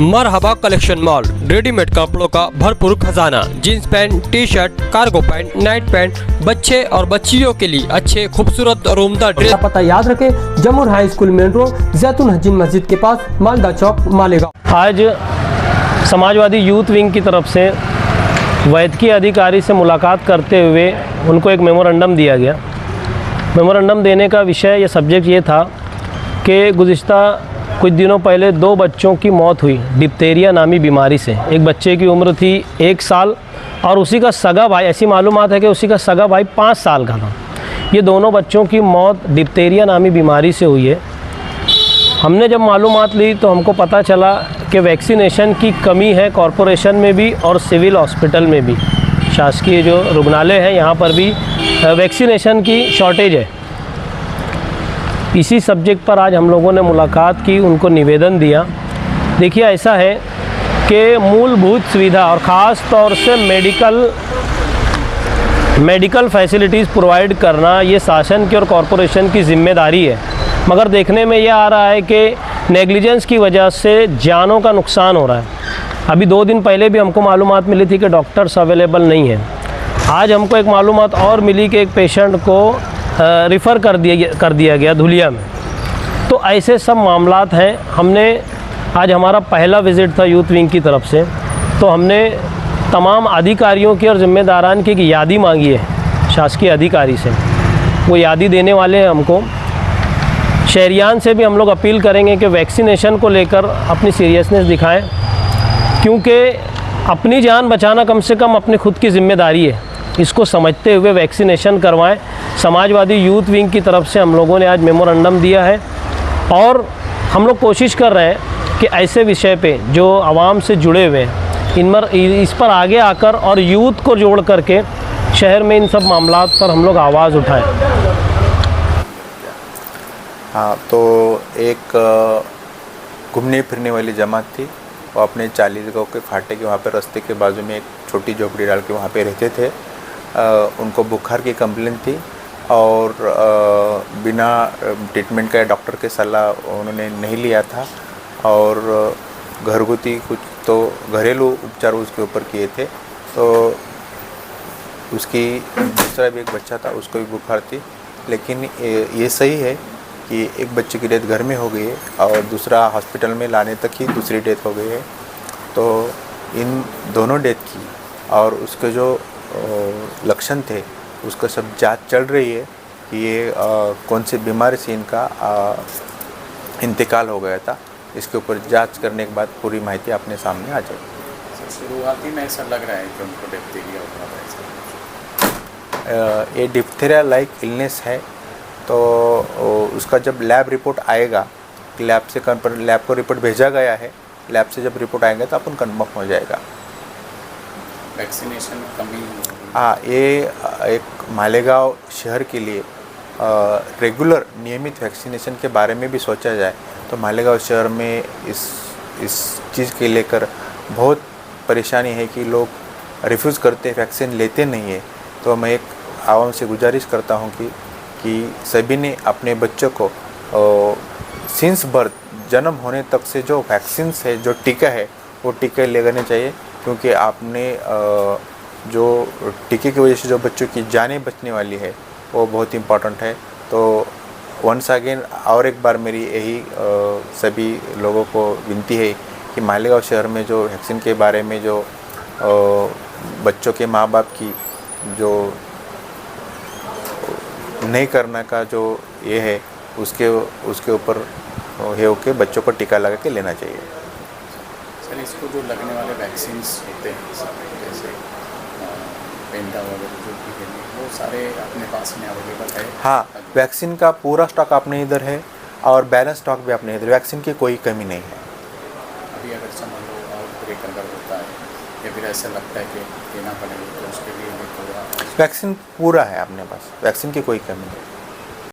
मरहबा collection mall, readymade कपड़ों का भरपूर खजाना, jeans pant, T shirt, cargo pant, night pant, बच्चे और बच्चियों के लिए अच्छे खूबसूरत और उम्दा ड्रेस। पता याद रखें, जमुर हाई स्कूल मेन रोड, जैतून हजीन मस्जिद के पास, मालदा चौक, मालेगांव। आज समाजवादी यूथ विंग की तरफ से वैद्यकीय अधिकारी से मुलाकात करते हुए उनको एक मेमोरेंडम दिया गया। मेमोरेंडम देने का विषय या सब्जेक्ट ये था कि गुज़िश्ता कुछ दिनों पहले 2 बच्चों की मौत हुई डिप्थीरिया नामी बीमारी से। एक बच्चे की उम्र थी 1 साल और उसी का सगा भाई, ऐसी मालूमात है कि उसी का सगा भाई 5 साल का था। ये दोनों बच्चों की मौत डिप्थीरिया नामी बीमारी से हुई है। हमने जब मालूमात ली तो हमको पता चला कि वैक्सीनेशन की कमी है कॉरपोरेशन में भी और सिविल हॉस्पिटल में भी। शासकीय जो रुग्णालय हैं यहाँ पर भी वैक्सीनेशन की शॉर्टेज है। इसी सब्जेक्ट पर आज हम लोगों ने मुलाकात की, उनको निवेदन दिया। देखिए, ऐसा है कि मूलभूत सुविधा और ख़ास तौर से मेडिकल फैसिलिटीज़ प्रोवाइड करना ये शासन की और कॉरपोरेशन की ज़िम्मेदारी है, मगर देखने में यह आ रहा है कि नेग्लिजेंस की वजह से जानों का नुकसान हो रहा है। अभी 2 दिन पहले भी हमको मालूमात मिली थी कि डॉक्टर्स अवेलेबल नहीं हैं। आज हमको एक मालूमात और मिली कि एक पेशेंट को रिफ़र कर दिया गया धुलिया में। तो ऐसे सब मामलात हैं। हमने आज हमारा पहला विज़िट था यूथ विंग की तरफ से, तो हमने तमाम अधिकारियों की और ज़िम्मेदारान की एक यादी मांगी है शासकीय अधिकारी से। वो यादी देने वाले हैं हमको। शहरियान से भी हम लोग अपील करेंगे कि वैक्सीनेशन को लेकर अपनी सीरियसनेस दिखाएं, क्योंकि अपनी जान बचाना कम से कम अपनी खुद की ज़िम्मेदारी है। इसको समझते हुए वैक्सीनेशन करवाएं। समाजवादी यूथ विंग की तरफ से हम लोगों ने आज मेमोरेंडम दिया है और हम लोग कोशिश कर रहे हैं कि ऐसे विषय पे जो आवाम से जुड़े हुए हैं इस पर आगे आकर और यूथ को जोड़ करके शहर में इन सब मामलात पर हम लोग आवाज़ उठाएं। हाँ, तो एक घूमने फिरने वाली जमात थी। वो अपने 40 गाँव के फाटे के वहाँ पे रास्ते के बाजू में एक छोटी झोपड़ी डाल के वहाँ पे रहते थे। उनको बुखार की कंप्लेंट थी और बिना ट्रीटमेंट का डॉक्टर के सलाह उन्होंने नहीं लिया था और घरगुती कुछ तो घरेलू उपचार उसके ऊपर किए थे। तो उसकी दूसरा भी एक बच्चा था, उसको भी बुखार थी। लेकिन ये सही है कि एक बच्चे की डेथ घर में हो गई है और दूसरा हॉस्पिटल में लाने तक ही दूसरी डेथ हो गई है। तो इन दोनों डेथ की और उसके जो लक्षण थे उसका सब जांच चल रही है कि ये कौन सी बीमारी से इनका इंतकाल हो गया था। इसके ऊपर जांच करने के बाद पूरी माहिती अपने सामने आ जाएगी। शुरुआती में ऐसा लग रहा है कि उनको डिप्थीरिया होगा। ये डिप्थीरिया लाइक इलनेस है। तो उसका जब लैब रिपोर्ट आएगा, लैब को रिपोर्ट भेजा गया है, लैब से जब रिपोर्ट आएगा तो अपन कन्फर्म हो जाएगा। वैक्सीनेशन कमी। हाँ, ये एक मालेगांव शहर के लिए रेगुलर नियमित वैक्सीनेशन के बारे में भी सोचा जाए तो मालेगांव शहर में इस चीज़ के लेकर बहुत परेशानी है कि लोग रिफ्यूज़ करते, वैक्सीन लेते नहीं है। तो मैं एक आवाम से गुजारिश करता हूँ कि सभी ने अपने बच्चों को सिंस बर्थ, जन्म होने तक से जो वैक्सीन है, जो टीका है, वो टीके लगाने चाहिए। क्योंकि आपने जो टीके की वजह से जो बच्चों की जानें बचने वाली है वो बहुत इम्पॉर्टेंट है। तो वंस अगेन और एक बार मेरी यही सभी लोगों को विनती है कि मालेगांव शहर में जो वैक्सीन के बारे में जो बच्चों के माँ बाप की जो नहीं करने का जो ये है उसके ऊपर है होके बच्चों को टीका लगा के लेना चाहिए। सर, इसको जो लगने वाले वैक्सीन्स होते हैं जैसे पेंटा वगैरह जो भी है वो सारे अपने पास में अवेलेबल है? हाँ, वैक्सीन का पूरा स्टॉक अपने इधर है और बैलेंस स्टॉक भी अपने इधर। वैक्सीन की कोई कमी नहीं है। अभी अगर समझ लो आउटब्रेक अगर होता है या फिर ऐसा लगता है कि देना पड़ेगा तो उसके लिए भी पूरा वैक्सीन पूरा है अपने पास, वैक्सीन की कोई कमी नहीं।